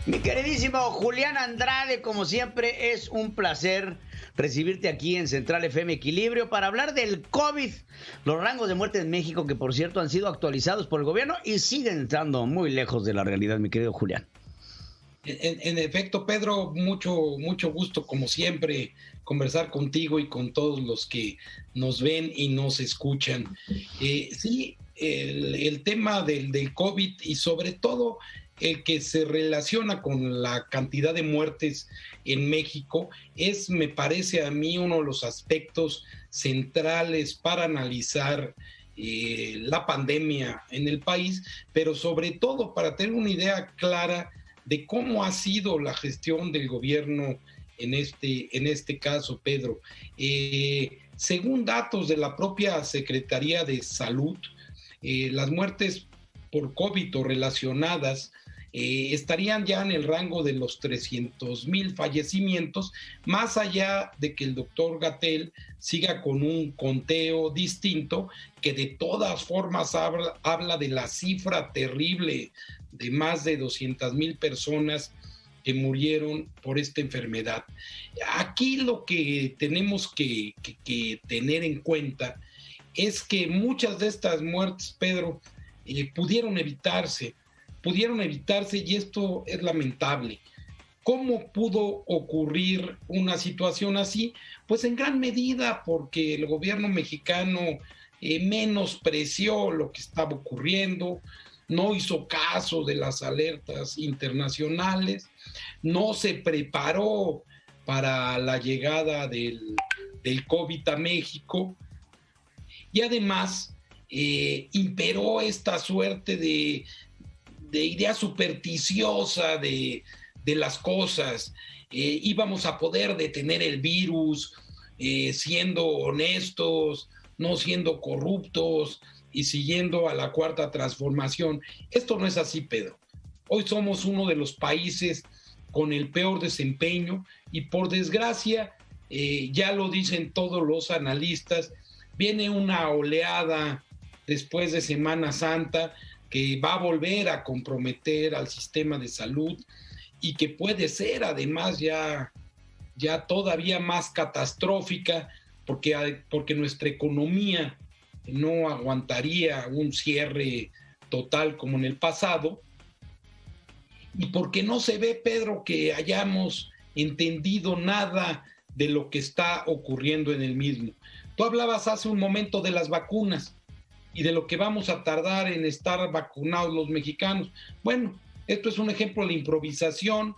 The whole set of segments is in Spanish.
Mi queridísimo Julián Andrade, como siempre, es un placer recibirte aquí en Central FM Equilibrio para hablar del COVID, los rangos de muerte en México, que por cierto han sido actualizados por el gobierno y siguen estando muy lejos de la realidad, mi querido Julián. En efecto, Pedro, mucho gusto, como siempre, conversar contigo y con todos los que nos ven y nos escuchan. Sí, el tema del COVID y sobre todo el que se relaciona con la cantidad de muertes en México es, me parece a mí, uno de los aspectos centrales para analizar la pandemia en el país, pero sobre todo para tener una idea clara de cómo ha sido la gestión del gobierno en este caso, Pedro. Según datos de la propia Secretaría de Salud, las muertes por COVID o relacionadas estarían ya en el rango de los 300,000 fallecimientos, más allá de que el doctor Gatell siga con un conteo distinto, que de todas formas habla de la cifra terrible de más de 200,000 personas que murieron por esta enfermedad. Aquí lo que tenemos que tener en cuenta es que muchas de estas muertes, Pedro, pudieron evitarse y esto es lamentable. ¿Cómo pudo ocurrir una situación así? Pues en gran medida porque el gobierno mexicano menospreció lo que estaba ocurriendo, no hizo caso de las alertas internacionales, no se preparó para la llegada del COVID a México y además imperó esta suerte de idea supersticiosa de las cosas. Íbamos a poder detener el virus siendo honestos, no siendo corruptos y siguiendo a la cuarta transformación. Esto no es así, Pedro. Hoy somos uno de los países con el peor desempeño y por desgracia, ya lo dicen todos los analistas, viene una oleada después de Semana Santa que va a volver a comprometer al sistema de salud y que puede ser además ya todavía más catastrófica porque nuestra economía no aguantaría un cierre total como en el pasado y porque no se ve, Pedro, que hayamos entendido nada de lo que está ocurriendo en el mismo. Tú hablabas hace un momento de las vacunas y de lo que vamos a tardar en estar vacunados los mexicanos. Bueno, esto es un ejemplo de la improvisación,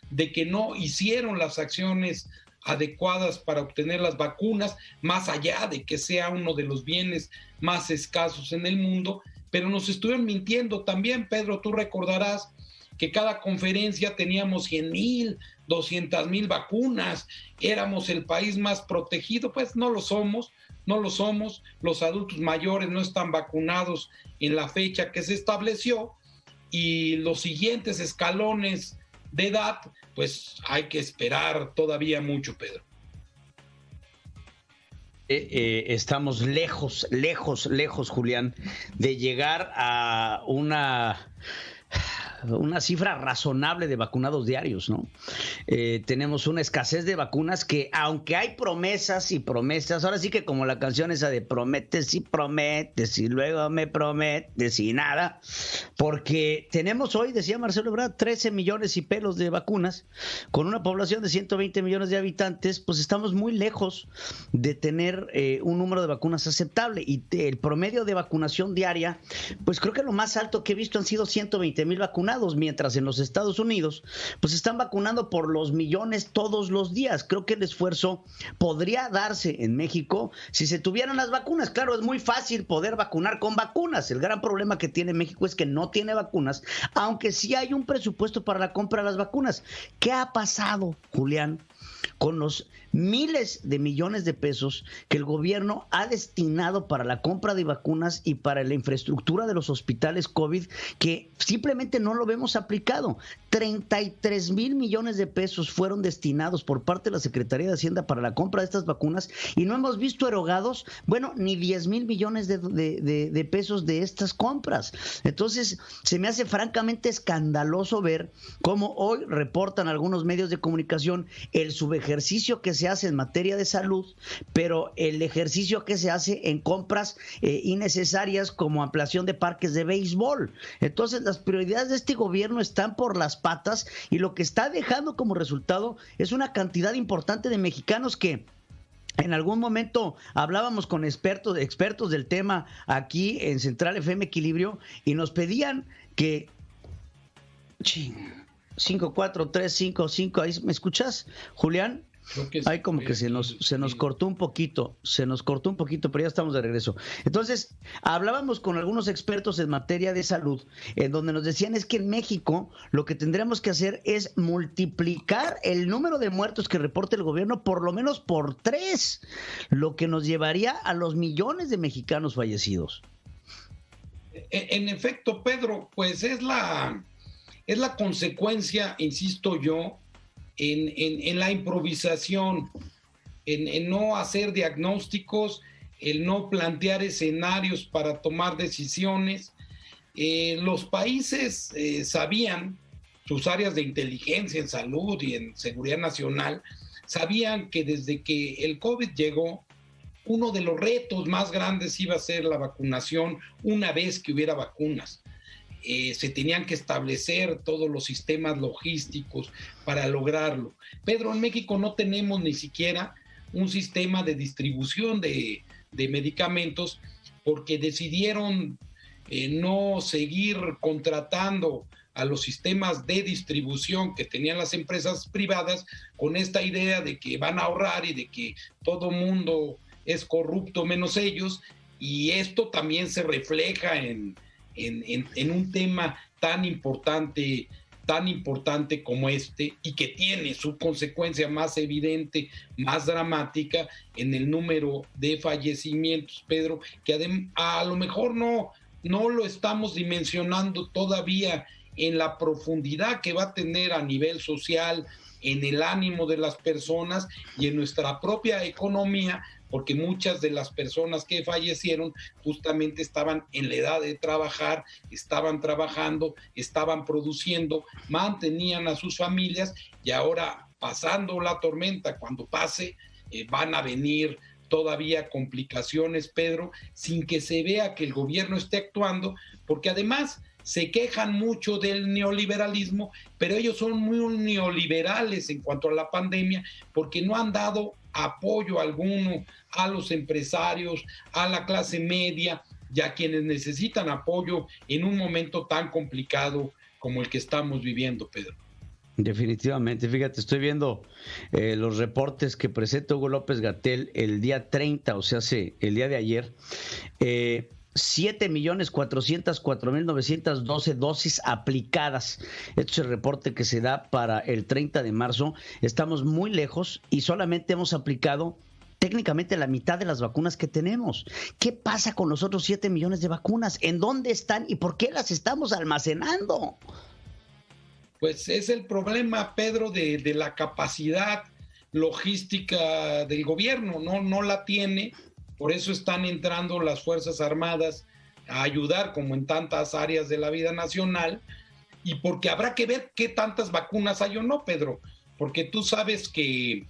de que no hicieron las acciones adecuadas para obtener las vacunas, más allá de que sea uno de los bienes más escasos en el mundo, pero nos estuvieron mintiendo también, Pedro. Tú recordarás que cada conferencia teníamos 100,000, 200,000 vacunas, éramos el país más protegido. Pues no lo somos, los adultos mayores no están vacunados en la fecha que se estableció y los siguientes escalones de edad, pues hay que esperar todavía mucho, Pedro. Estamos lejos, Julián, de llegar a una cifra razonable de vacunados diarios, ¿no? Tenemos una escasez de vacunas que, aunque hay promesas y promesas, ahora sí que como la canción esa de prometes y luego me prometes y nada, porque tenemos hoy, decía Marcelo Ebrard, 13 millones y pelos de vacunas, con una población de 120 millones de habitantes, pues estamos muy lejos de tener un número de vacunas aceptable y el promedio de vacunación diaria, pues creo que lo más alto que he visto han sido 120,000 vacunados, mientras en los Estados Unidos pues están vacunando por los millones todos los días. Creo que el esfuerzo podría darse en México si se tuvieran las vacunas. Claro, es muy fácil poder vacunar con vacunas. El gran problema que tiene México es que no tiene vacunas, aunque sí hay un presupuesto para la compra de las vacunas. ¿Qué ha pasado, Julián, con los miles de millones de pesos que el gobierno ha destinado para la compra de vacunas y para la infraestructura de los hospitales COVID, que simplemente no lo vemos aplicado. 33 mil millones de pesos fueron destinados por parte de la Secretaría de Hacienda para la compra de estas vacunas y no hemos visto erogados, bueno, ni 10 mil millones de pesos de estas compras. Entonces, se me hace francamente escandaloso ver cómo hoy reportan algunos medios de comunicación el subejercicio que se hace en materia de salud, pero el ejercicio que se hace en compras innecesarias como ampliación de parques de béisbol. Entonces, las prioridades de este gobierno están por las patas y lo que está dejando como resultado es una cantidad importante de mexicanos que en algún momento hablábamos con expertos del tema aquí en Central FM Equilibrio y nos pedían que 5, 4, 3, 5, 5, ahí me escuchas, Julián. Ay, como que se nos cortó un poquito, pero ya estamos de regreso. Entonces, hablábamos con algunos expertos en materia de salud, en donde nos decían es que en México lo que tendríamos que hacer es multiplicar el número de muertos que reporte el gobierno por lo menos por 3, lo que nos llevaría a los millones de mexicanos fallecidos. En efecto, Pedro, pues es la consecuencia, insisto yo, en la improvisación, en no hacer diagnósticos, el no plantear escenarios para tomar decisiones. Los países sabían, sus áreas de inteligencia en salud y en seguridad nacional, sabían que desde que el COVID llegó, uno de los retos más grandes iba a ser la vacunación una vez que hubiera vacunas. Se tenían que establecer todos los sistemas logísticos para lograrlo. Pedro, en México no tenemos ni siquiera un sistema de distribución de medicamentos porque decidieron no seguir contratando a los sistemas de distribución que tenían las empresas privadas con esta idea de que van a ahorrar y de que todo mundo es corrupto menos ellos, y esto también se refleja en un tema tan importante como este, y que tiene su consecuencia más evidente, más dramática en el número de fallecimientos, Pedro, que a lo mejor no lo estamos dimensionando todavía en la profundidad que va a tener a nivel social, en el ánimo de las personas y en nuestra propia economía, porque muchas de las personas que fallecieron justamente estaban en la edad de trabajar, estaban trabajando, estaban produciendo, mantenían a sus familias, y ahora, pasando la tormenta, cuando pase, van a venir todavía complicaciones, Pedro, sin que se vea que el gobierno esté actuando, porque además se quejan mucho del neoliberalismo, pero ellos son muy neoliberales en cuanto a la pandemia, porque no han dado apoyo alguno a los empresarios, a la clase media y a quienes necesitan apoyo en un momento tan complicado como el que estamos viviendo, Pedro. Definitivamente, fíjate, estoy viendo los reportes que presenta Hugo López-Gatell el día 30, o sea, el día de ayer. 7.404.912 dosis aplicadas. Este es el reporte que se da para el 30 de marzo. Estamos muy lejos y solamente hemos aplicado técnicamente la mitad de las vacunas que tenemos. ¿Qué pasa con los otros 7 millones de vacunas? ¿En dónde están y por qué las estamos almacenando? Pues es el problema, Pedro, de la capacidad logística del gobierno. No la tiene. Por eso están entrando las Fuerzas Armadas a ayudar, como en tantas áreas de la vida nacional, y porque habrá que ver qué tantas vacunas hay o no, Pedro, porque tú sabes que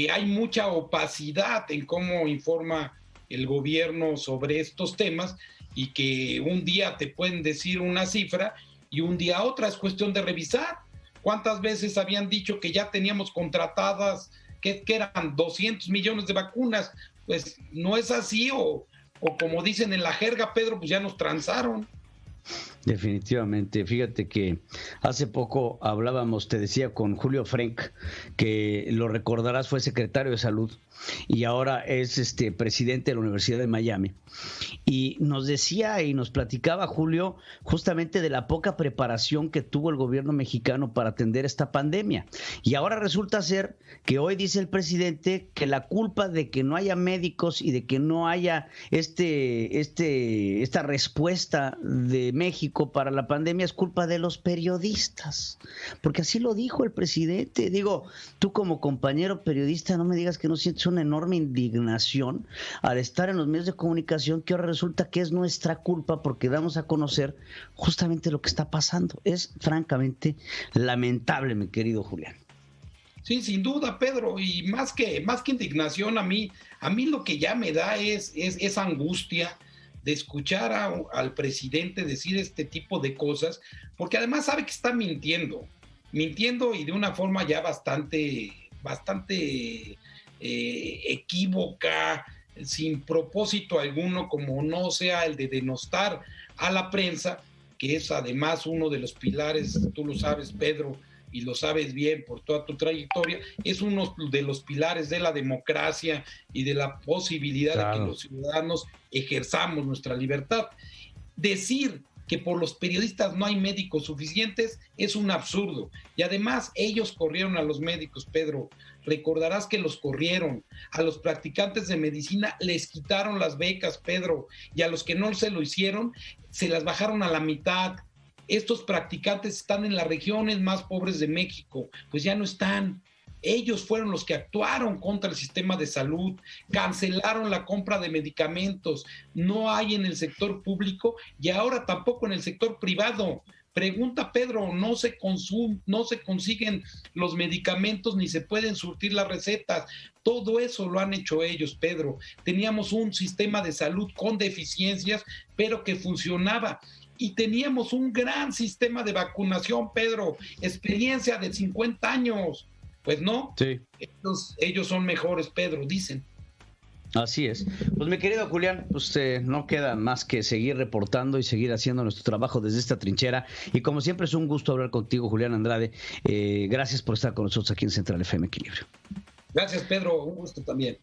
hay mucha opacidad en cómo informa el gobierno sobre estos temas, y que un día te pueden decir una cifra y un día otra. Es cuestión de revisar. ¿Cuántas veces habían dicho que ya teníamos contratadas, que eran 200 millones de vacunas? Pues no es así, o como dicen en la jerga, Pedro, pues ya nos transaron. Definitivamente, fíjate que hace poco hablábamos, te decía, con Julio Frenk, que lo recordarás, fue secretario de Salud y ahora es presidente de la Universidad de Miami. y nos decía y nos platicaba, Julio, justamente de la poca preparación que tuvo el gobierno mexicano para atender esta pandemia. Y ahora resulta ser que hoy dice el presidente que la culpa de que no haya médicos y de que no haya esta respuesta de México para la pandemia es culpa de los periodistas, porque así lo dijo el presidente. Digo, tú como compañero periodista, no me digas que no sientes una enorme indignación al estar en los medios de comunicación, que ahora resulta que es nuestra culpa porque damos a conocer justamente lo que está pasando. Es francamente lamentable, mi querido Julián. Sí, sin duda, Pedro, y más que indignación, a mí lo que ya me da es esa angustia de escuchar al presidente decir este tipo de cosas, porque además sabe que está mintiendo y de una forma ya bastante equívoca, sin propósito alguno, como no sea el de denostar a la prensa, que es además uno de los pilares, tú lo sabes, Pedro, y lo sabes bien por toda tu trayectoria, es uno de los pilares de la democracia y de la posibilidad de que los ciudadanos ejerzamos nuestra libertad. Decir que por los periodistas no hay médicos suficientes es un absurdo. Y además ellos corrieron a los médicos, Pedro. Recordarás que los corrieron. A los practicantes de medicina les quitaron las becas, Pedro. Y a los que no se lo hicieron, se las bajaron a la mitad. Estos practicantes están en las regiones más pobres de México. Pues ya no están. Ellos fueron los que actuaron contra el sistema de salud, cancelaron la compra de medicamentos, no hay en el sector público y ahora tampoco en el sector privado. Pregunta Pedro, no se consiguen los medicamentos ni se pueden surtir las recetas. Todo eso lo han hecho ellos, Pedro. Teníamos un sistema de salud con deficiencias, pero que funcionaba. Y teníamos un gran sistema de vacunación, Pedro, experiencia de 50 años. Pues no, sí. Ellos son mejores, Pedro, dicen. Así es. Pues mi querido Julián, pues no queda más que seguir reportando y seguir haciendo nuestro trabajo desde esta trinchera. Y como siempre es un gusto hablar contigo, Julián Andrade. Gracias por estar con nosotros aquí en Central FM Equilibrio. Gracias, Pedro. Un gusto también.